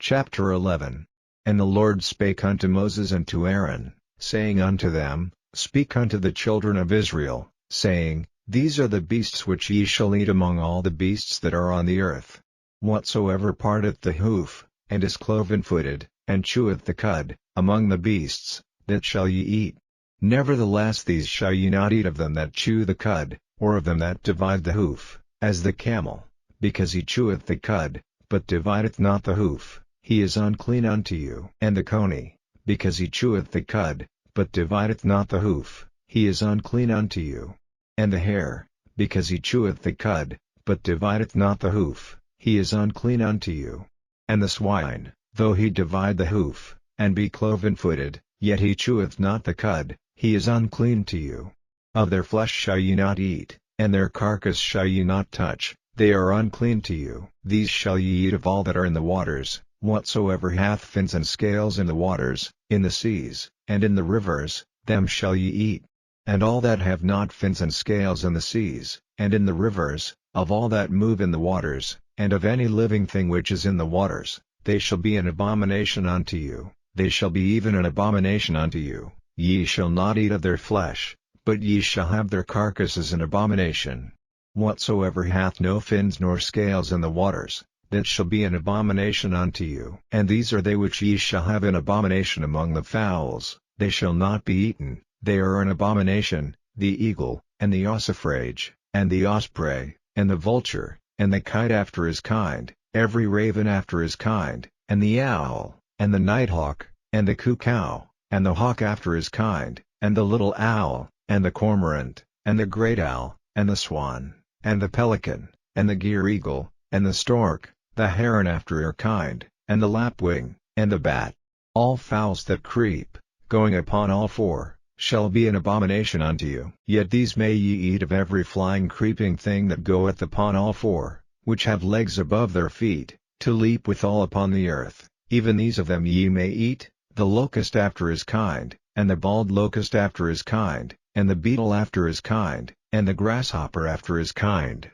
Chapter 11. And the Lord spake unto Moses and to Aaron, saying unto them, Speak unto the children of Israel, saying, These are the beasts which ye shall eat among all the beasts that are on the earth. Whatsoever parteth the hoof, and is cloven-footed, and cheweth the cud, among the beasts, that shall ye eat. Nevertheless these shall ye not eat of them that chew the cud, or of them that divide the hoof, as the camel, because he cheweth the cud, but divideth not the hoof, he is unclean unto you. And the coney, because he cheweth the cud, but divideth not the hoof, he is unclean unto you. And the hare, because he cheweth the cud, but divideth not the hoof, he is unclean unto you. And the swine, though he divide the hoof, and be cloven-footed, yet he cheweth not the cud, he is unclean to you. Of their flesh shall ye not eat, and their carcass shall ye not touch, they are unclean to you. These shall ye eat of all that are in the waters, whatsoever hath fins and scales in the waters, in the seas, and in the rivers, them shall ye eat. And all that have not fins and scales in the seas, and in the rivers, of all that move in the waters, and of any living thing which is in the waters, they shall be an abomination unto you, they shall be even an abomination unto you. Ye shall not eat of their flesh, but ye shall have their carcass as an abomination. Whatsoever hath no fins nor scales in the waters, that shall be an abomination unto you. And these are they which ye shall have an abomination among the fowls, they shall not be eaten, they are an abomination, the eagle, and the ossifrage, and the osprey, and the vulture, and the kite after his kind, every raven after his kind, and the owl, and the nighthawk, and the cuckoo, and the hawk after his kind, and the little owl, and the cormorant, and the great owl, and the swan, and the pelican, and the gyre-eagle, and the stork, the heron after her kind, and the lapwing, and the bat. All fowls that creep, going upon all four, shall be an abomination unto you. Yet these may ye eat of every flying creeping thing that goeth upon all four, which have legs above their feet, to leap withal upon the earth, even these of them ye may eat, the locust after his kind, and the bald locust after his kind, and the beetle after his kind, and the grasshopper after his kind.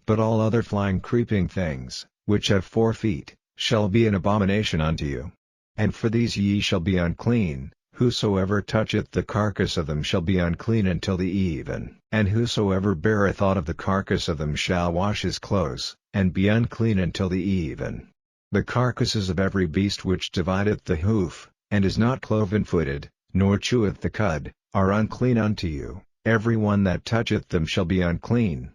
But all other flying creeping things, which have 4 feet, shall be an abomination unto you. And for these ye shall be unclean, whosoever toucheth the carcass of them shall be unclean until the even. And whosoever beareth aught of the carcass of them shall wash his clothes, and be unclean until the even. The carcasses of every beast which divideth the hoof, and is not cloven-footed, nor cheweth the cud, are unclean unto you, every one that toucheth them shall be unclean.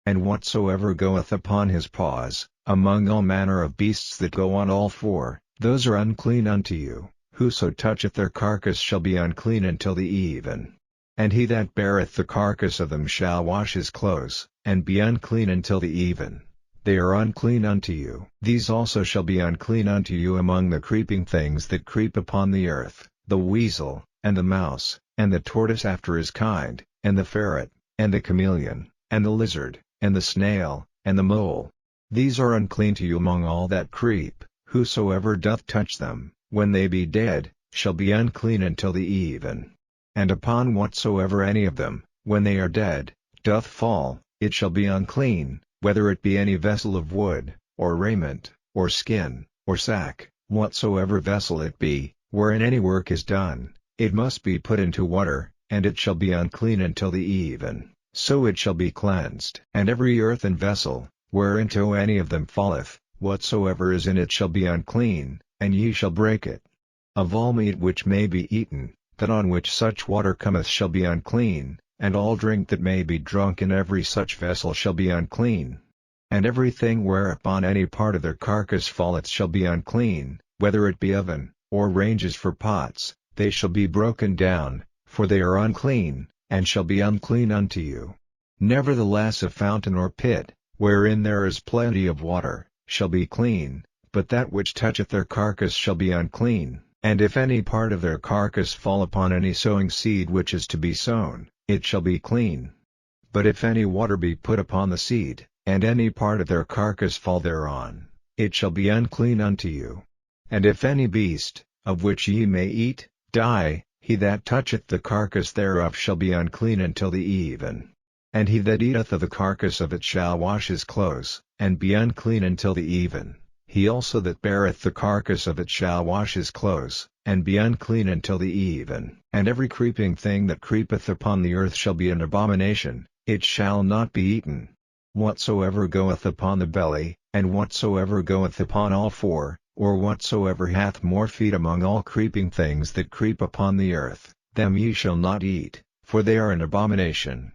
And whatsoever goeth upon his paws, among all manner of beasts that go on all four, those are unclean unto you, whoso toucheth their carcass shall be unclean until the even. And he that beareth the carcass of them shall wash his clothes, and be unclean until the even. They are unclean unto you. These also shall be unclean unto you among the creeping things that creep upon the earth, the weasel, and the mouse, and the tortoise after his kind, and the ferret, and the chameleon, and the lizard, and the snail, and the mole. These are unclean to you among all that creep, whosoever doth touch them, when they be dead, shall be unclean until the even. And upon whatsoever any of them, when they are dead, doth fall, it shall be unclean, whether it be any vessel of wood, or raiment, or skin, or sack, whatsoever vessel it be, wherein any work is done, it must be put into water, and it shall be unclean until the even, so it shall be cleansed. And every earthen vessel, whereinto any of them falleth, whatsoever is in it shall be unclean, and ye shall break it. Of all meat which may be eaten, that on which such water cometh shall be unclean, and all drink that may be drunk in every such vessel shall be unclean. And everything whereupon any part of their carcass falleth shall be unclean, whether it be oven, or ranges for pots, they shall be broken down, for they are unclean, and shall be unclean unto you. Nevertheless a fountain or pit, wherein there is plenty of water, shall be clean, but that which toucheth their carcass shall be unclean. And if any part of their carcass fall upon any sowing seed which is to be sown, it shall be clean. But if any water be put upon the seed, and any part of their carcass fall thereon, it shall be unclean unto you. And if any beast, of which ye may eat, die, he that toucheth the carcass thereof shall be unclean until the even. And he that eateth of the carcass of it shall wash his clothes, and be unclean until the even. He also that beareth the carcass of it shall wash his clothes, and be unclean until the even. And every creeping thing that creepeth upon the earth shall be an abomination, it shall not be eaten. Whatsoever goeth upon the belly, and whatsoever goeth upon all four, or whatsoever hath more feet among all creeping things that creep upon the earth, them ye shall not eat, for they are an abomination.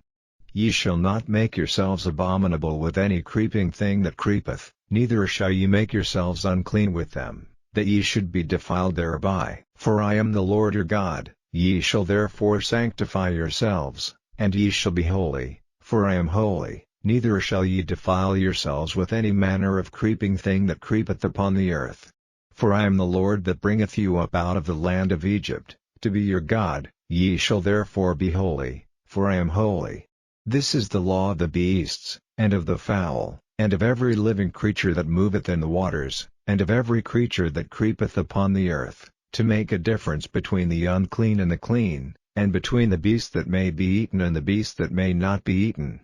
Ye shall not make yourselves abominable with any creeping thing that creepeth, neither shall ye make yourselves unclean with them, that ye should be defiled thereby. For I am the Lord your God. Ye shall therefore sanctify yourselves, and ye shall be holy, for I am holy. Neither shall ye defile yourselves with any manner of creeping thing that creepeth upon the earth. For I am the Lord that bringeth you up out of the land of Egypt, to be your God. Ye shall therefore be holy, for I am holy. This is the law of the beasts, and of the fowl, and of every living creature that moveth in the waters, and of every creature that creepeth upon the earth, to make a difference between the unclean and the clean, and between the beast that may be eaten and the beast that may not be eaten.